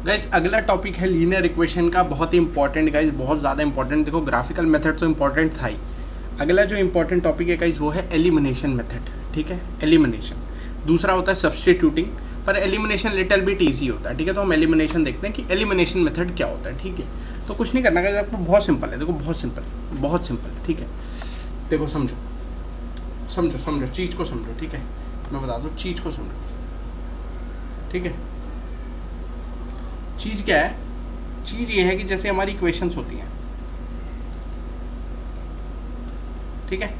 Guys अगला topic है linear equation का, बहुत ही इंपॉर्टेंट गाइस, बहुत ज़्यादा इंपॉर्टेंट। देखो ग्राफिकल मेथड तो इंपॉर्टेंट था ही, अगला जो इंपॉर्टेंट टॉपिक है गाइस वो है एलिमिनेशन मेथड। ठीक है, एलिमिनेशन। दूसरा होता है सब्स्टिट्यूटिंग, पर एलिमिनेशन लिटिल बिट ईजी होता है। ठीक है, तो हम एलिमिनेशन देखते हैं कि एलिमिनेशन मेथड क्या होता है। ठीक है, तो कुछ नहीं करना गाइस, आपको बहुत सिंपल है। देखो बहुत सिंपल, बहुत सिंपल। ठीक है, देखो समझो समझो समझो चीज़ को समझो। ठीक है, मैं बता दूँ चीज़ को समझो। ठीक है, चीज़ क्या है? चीज़ ये है कि जैसे हमारी इक्वेशंस होती हैं, ठीक है,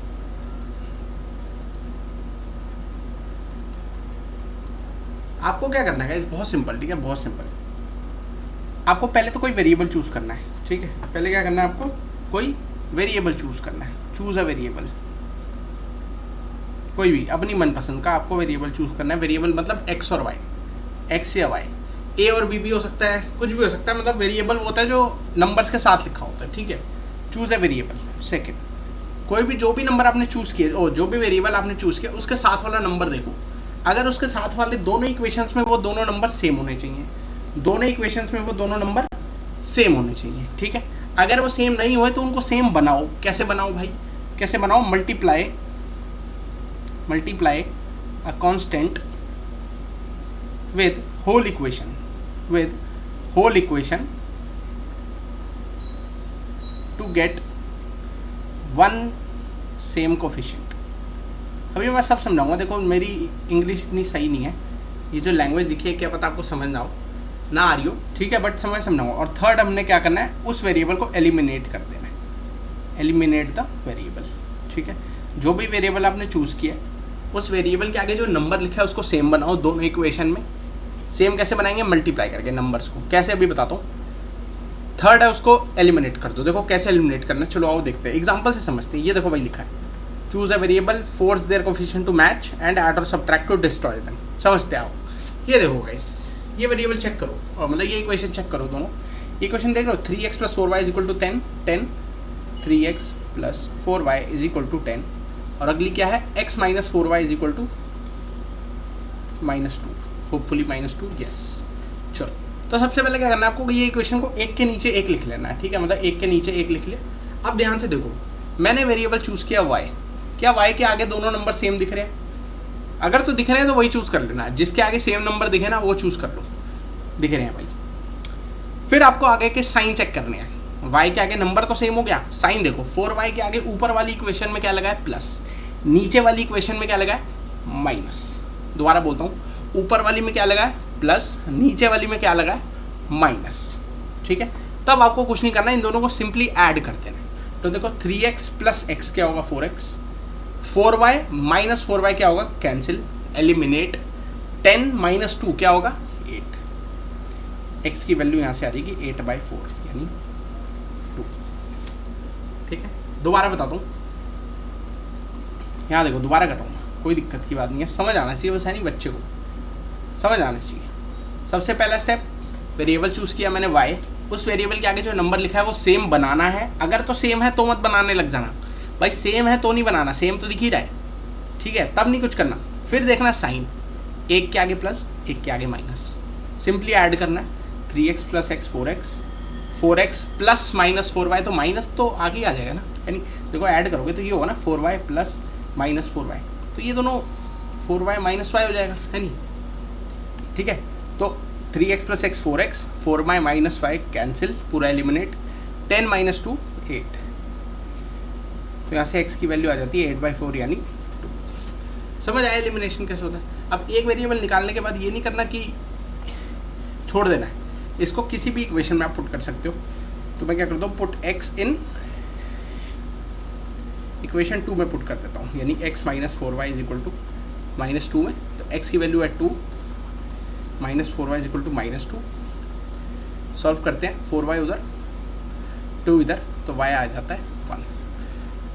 आपको क्या करना है, बहुत सिंपल। ठीक है, बहुत सिंपल। आपको पहले तो कोई वेरिएबल चूज़ करना है। ठीक है, पहले क्या करना है आपको, कोई वेरिएबल चूज़ करना है। चूज़ अ वेरिएबल, कोई भी अपनी मनपसंद का आपको वेरिएबल चूज़ करना है। वेरिएबल मतलब एक्स और वाई, एक्स या वाई, ए और बी भी हो सकता है, कुछ भी हो सकता है। मतलब वेरिएबल वो होता है जो नंबर्स के साथ लिखा होता है। ठीक है, चूज़ ए वेरिएबल। सेकेंड, कोई भी जो भी नंबर आपने चूज़ किया, और जो भी वेरिएबल आपने चूज़ किया उसके साथ वाला नंबर देखो। अगर उसके साथ वाले दोनों इक्वेशंस में वो दोनों नंबर सेम होने चाहिए, दोनों इक्वेशंस में वो दोनों नंबर सेम होने चाहिए। ठीक है, अगर वो सेम नहीं हुए तो उनको सेम बनाओ। कैसे बनाओ भाई, कैसे बनाओ? Multiply a constant with whole equation to get one same coefficient। अभी मैं सब समझाऊंगा। देखो मेरी इंग्लिश इतनी सही नहीं है, ये जो लैंग्वेज दिखी है क्या पता आपको समझ ना आ रही हो। ठीक है, बट समझाऊंगा। और थर्ड हमने क्या करना है, उस वेरिएबल को एलिमिनेट कर देना है। Eliminate the variable. ठीक है, जो भी वेरिएबल आपने चूज़ किया उस वेरिएबल के आगे जो नंबर लिखा है उसको सेम बनाओ दोनों इक्वेशन में। सेम कैसे बनाएंगे? मल्टीप्लाई करके नंबर्स को। कैसे अभी बताता हूँ। थर्ड है उसको एलिमिनेट कर दो। देखो कैसे एलिमिनेट करना है, चलो आओ देखते हैं, एग्जांपल से समझते हैं। ये देखो भाई लिखा है, choose a variable, force their coefficient to match and add और सब्ट्रैक्ट टू डिस्ट्रॉय देम। समझते आओ। ये देखो गाइस, ये वेरिएबल चेक करो, और मतलब ये इक्वेशन चेक करो दोनों। ये इक्वेशन देख रहे हो, 3x + 4y = 10, 10, 3x + 4y = 10, और अगली क्या है, x - 4y = -2, होपफुली -2। यस, चलो। तो सबसे पहले क्या करना है आपको, ये इक्वेशन को एक के नीचे एक लिख लेना है। ठीक है, मतलब एक के नीचे एक लिख लिया। अब ध्यान से देखो, मैंने वेरिएबल चूज़ किया y। क्या y के आगे दोनों नंबर सेम दिख रहे हैं? अगर तो दिख रहे हैं तो वही चूज़ कर लेना है, जिसके आगे सेम नंबर दिखे ना वो चूज़ कर लो। दिख रहे हैं भाई। फिर आपको आगे के साइन चेक करने हैं। y के आगे नंबर तो सेम हो गया, साइन देखो, 4y के आगे ऊपर वाली इक्वेशन में क्या लगा है, प्लस, नीचे वाली इक्वेशन में क्या लगा है, माइनस। दोबारा बोलता हूँ, ऊपर वाली में क्या लगा है, प्लस, नीचे वाली में क्या लगा है, माइनस। ठीक है, तब आपको कुछ नहीं करना, इन दोनों को सिंपली ऐड कर देना। तो देखो 3x + x क्या होगा, 4x, 4y - 4y क्या होगा, कैंसिल, एलिमिनेट, 10 - 2 क्या होगा, 8। x की वैल्यू यहाँ से आ जाएगी 8/4 यानी 2। ठीक है, दोबारा बताता हूँ, यहाँ देखो दोबारा कराऊंगा, कोई दिक्कत की बात नहीं है, समझ आना चाहिए बस, है नहीं, बच्चे को समझ आना चाहिए। सबसे पहला स्टेप, वेरिएबल चूज़ किया मैंने y, उस वेरिएबल के आगे जो नंबर लिखा है वो सेम बनाना है। अगर तो सेम है तो मत बनाने लग जाना भाई, सेम है तो नहीं बनाना, सेम तो दिख ही रहा है। ठीक है, तब नहीं कुछ करना। फिर देखना साइन, एक के आगे प्लस, एक के आगे माइनस, सिंपली ऐड करना है। 3x + x 4x, 4x + -4y, तो माइनस तो आगे आ जाएगा ना, यानी देखो ऐड करोगे तो ये होगा ना, 4y + -4y, तो ये दोनों 4y - y हो जाएगा, है नहीं। ठीक है, तो 3x + x 4x, 4y - y cancel, पूरा एलिमिनेट, 10 - 2 8, तो यहाँ से x की वैल्यू आ जाती है 8/4 यानी 2। समझ आया एलिमिनेशन कैसे होता है। अब एक वेरिएबल निकालने के बाद ये नहीं करना कि छोड़ देना है, इसको किसी भी इक्वेशन में आप पुट कर सकते हो। तो मैं क्या करता हूँ, पुट x इन इक्वेशन 2 में पुट कर देता हूँ, यानी x - 4y = -2 में, तो x की वैल्यू है 2, -4y = -2। सॉल्व करते हैं, 4y उधर 2 इधर, तो y आ जाता है 1।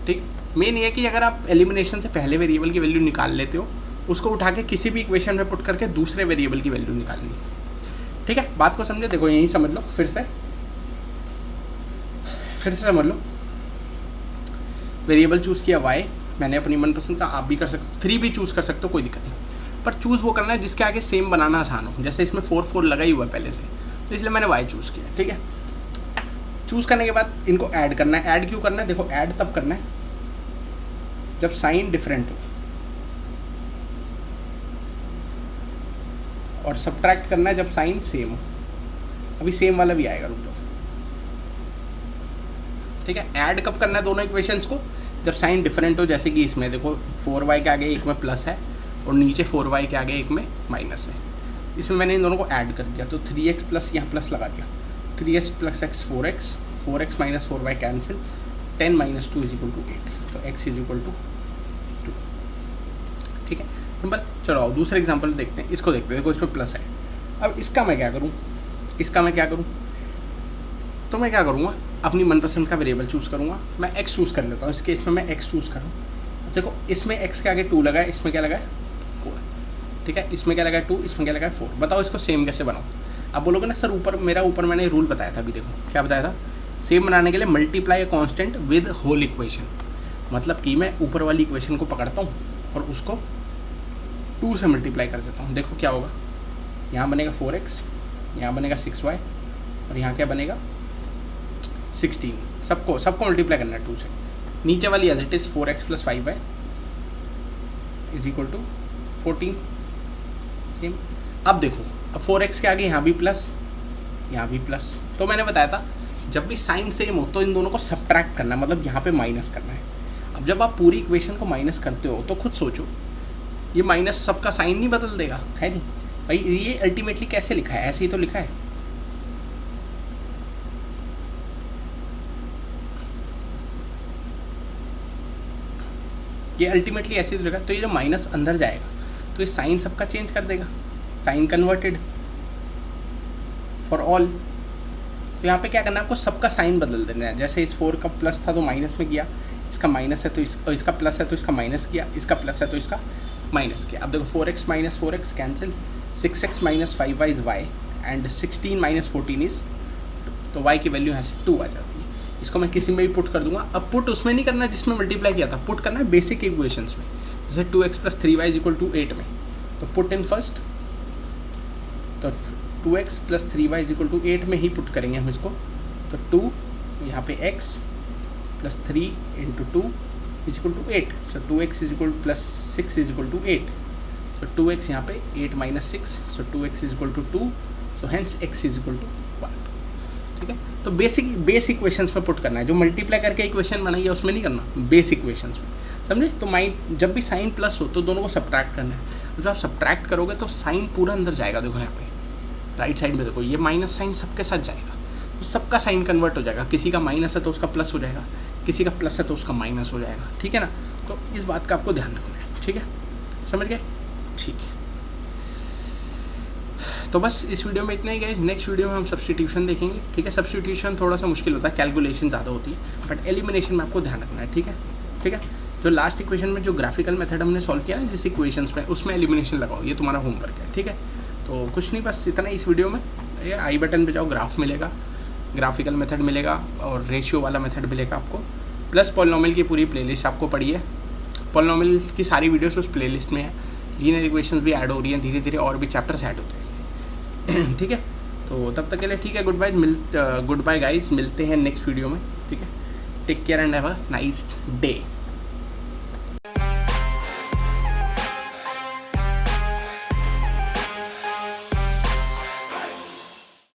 ठीक, मेन ये है कि अगर आप एलिमिनेशन से पहले वेरिएबल की वैल्यू निकाल लेते हो, उसको उठा के किसी भी इक्वेशन में पुट करके दूसरे वेरिएबल की वैल्यू निकालनी है। ठीक है, बात को समझे। देखो यहीं समझ लो, फिर से समझ लो। वेरिएबल चूज़ किया y, मैंने अपनी मनपसंद का, आप भी कर सकते हो, 3 भी चूज़ कर सकते हो, कोई दिक्कत नहीं, पर चूज़ वो करना है जिसके आगे सेम बनाना आसान हो। जैसे इसमें 4 लगा ही हुआ है पहले से, तो इसलिए मैंने y चूज़ किया, ठीक है। चूज़ करने के बाद इनको ऐड करना है। ऐड क्यों करना है? देखो ऐड तब करना है जब साइन डिफरेंट हो, और सब्ट्रैक्ट करना है जब साइन सेम हो। अभी सेम वाला भी आएगा, रुक जाओ, ठीक है। ऐड कब करना है दोनों इक्वेशंस को? जब साइन डिफरेंट हो, जैसे कि इसमें देखो 4y के आगे एक में प्लस है और नीचे 4y के आगे एक में माइनस है। इसमें मैंने इन दोनों को ऐड कर दिया, तो 3x प्लस यहाँ प्लस लगा दिया, 3x plus x 4x, 4x minus 4y cancel, 10 माइनस 2 इज इक्वल टू 8, तो x इज इक्वल टू 2, ठीक है, सिंपल। चलो आओ दूसरे एग्जाम्पल देखते हैं, इसको देखते हैं। देखो इसमें प्लस है, अब इसका मैं क्या करूँ, इसका मैं क्या करूँ, तो मैं क्या करूँगा, अपनी मनपसंद का वेरिएबल चूज़ करूँगा। मैं x चूज़ कर लेता हूँ, इस केस में मैं x चूज़ करूँ। देखो इसमें x के आगे 2 लगा है, इसमें क्या लगा है 4, ठीक है। इसमें क्या लगा है 2, इसमें क्या लगा है 4। बताओ इसको सेम कैसे बनाओ? आप बोलोगे ना सर ऊपर मैंने रूल बताया था, अभी देखो क्या बताया था। सेम बनाने के लिए multiply a constant with whole equation, मतलब कि मैं ऊपर वाली इक्वेशन को पकड़ता हूँ और उसको 2 से मल्टीप्लाई कर देता हूँ। देखो क्या होगा, यहाँ बनेगा 4x, यहाँ बनेगा 6y और यहाँ क्या बनेगा 16। सबको मल्टीप्लाई करना है 2 से। नीचे वाली as it is 4x plus 5y is equal to 14, same. अब देखो, अब 4x के आगे यहाँ भी प्लस, यहाँ भी प्लस। तो मैंने बताया था जब भी साइन सेम हो तो इन दोनों को सब्ट्रैक्ट करना है, मतलब यहाँ पे माइनस करना है। अब जब आप पूरी इक्वेशन को माइनस करते हो तो खुद सोचो, ये माइनस सबका साइन नहीं बदल देगा, है नहीं भाई? ये अल्टीमेटली कैसे लिखा है? ऐसे ही तो लिखा है। ये अल्टीमेटली ऐसे ही तो लिखा है। तो ये जो माइनस अंदर जाएगा तो ये साइन सबका चेंज कर देगा, साइन कन्वर्टेड फॉर ऑल। तो यहाँ पे क्या करना है आपको, सबका साइन बदल देना है। जैसे इस 4 का प्लस था तो माइनस में किया, इसका माइनस है तो इसका प्लस है तो इसका माइनस किया, इसका प्लस है तो इसका माइनस किया। अब देखो 4x minus 4x cancel, 6x minus 5y is y and 16 minus 14 is 2, तो y की वैल्यू यहाँ से 2 आ जाती है। इसको मैं किसी में भी पुट कर दूंगा। अब पुट उसमें नहीं करना है जिसमें मल्टीप्लाई किया था, पुट करना है बेसिक इक्वेशंस में। जैसे 2x plus 3y is equal to 8 में, तो पुट इन फर्स्ट, तो 2x plus 3y is equal to 8 में ही पुट करेंगे हम इसको। तो 2 यहाँ पे x plus 3 into 2 is equal to 8, so 2x is equal plus 6 is equal to 8, so 2x यहाँ पे 8 minus 6, so 2x is equal to 2, so hence x is equal to 1, ठीक है। तो बेस इक्वेशंस में पुट करना है, जो multiply करके इक्वेशन बनाई है उसमें नहीं करना, बेस इक्वेशंस में, समझे? तो माइंड जब भी साइन प्लस हो तो दोनों को सब्ट्रैक्ट करना है। जब आप सब्ट्रैक्ट करोगे तो साइन पूरा अंदर जाएगा। देखो यहाँ पे राइट साइड में देखो, ये माइनस साइन सबके साथ जाएगा, तो सबका साइन कन्वर्ट हो जाएगा। किसी का माइनस है तो उसका प्लस हो जाएगा, किसी का प्लस है तो उसका माइनस हो जाएगा, ठीक है ना। तो इस बात का आपको ध्यान रखना है, ठीक है, समझ गए? ठीक है, तो बस इस वीडियो में इतना ही गाइस। नेक्स्ट वीडियो में हम सब्स्टिट्यूशन देखेंगे, ठीक है। सब्स्टिट्यूशन थोड़ा सा मुश्किल होता है, कैलकुलेशन ज़्यादा होती है, बट एलिमिनेशन में आपको ध्यान रखना है, ठीक है, ठीक है। जो लास्ट इक्वेशन में जो ग्राफिकल मेथड हमने सॉल्व किया ना जिस इक्वेशंस में, उसमें एलिमिनेशन लगाओ, ये तुम्हारा होमवर्क है, ठीक है। तो कुछ नहीं, बस इतना इस वीडियो में। ये आई बटन पे जाओ, ग्राफ मिलेगा, ग्राफिकल मेथड मिलेगा और रेशियो वाला मेथड मिलेगा आपको, प्लस पॉलिनोमियल की पूरी प्लेलिस्ट आपको पड़ी है। पॉलिनोमियल की सारी वीडियोस उस प्लेलिस्ट में है। लीनियर इक्वेशंस भी ऐड हो रही हैं धीरे धीरे, और भी चैप्टर्स ऐड होते हैं, ठीक है। तो तब तक के लिए ठीक है, गुड बाय गाइस, मिलते हैं नेक्स्ट वीडियो में, ठीक है। Take care and have a nice day.